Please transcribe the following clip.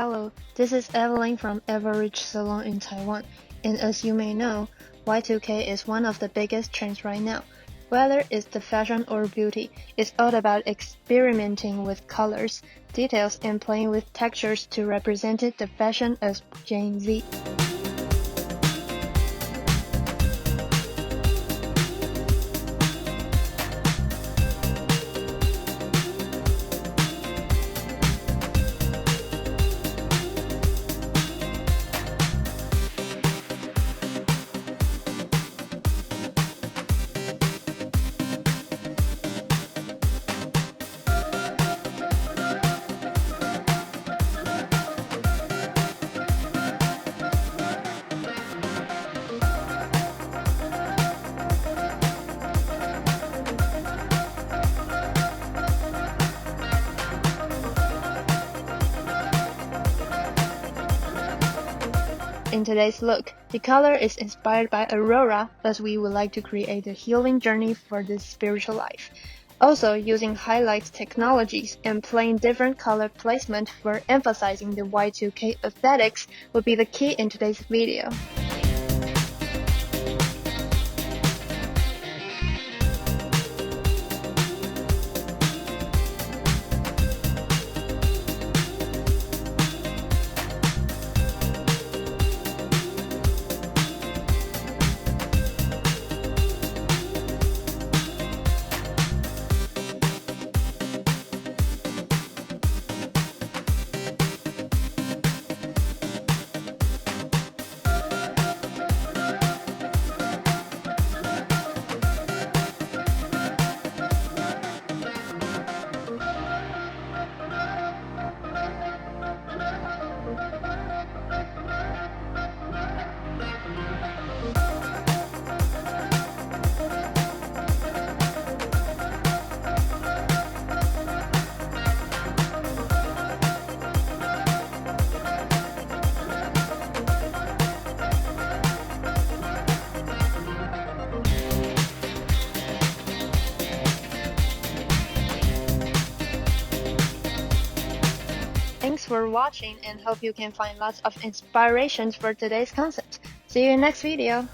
Hello, this is Evelyn from Average Salon in Taiwan, and as you may know, Y2K is one of the biggest trends right now. Whether it's the fashion or beauty, it's all about experimenting with colors, details, and playing with textures to represent the fashion as Gen Z. In today's look, the color is inspired by aurora, as we would like to create a healing journey for this spiritual life. Also, using highlights technologies and playing different color placement for emphasizing the Y2K aesthetics will be the key in today's video. Thanks for watching and hope you can find lots of inspirations for today's concept. See you in next video.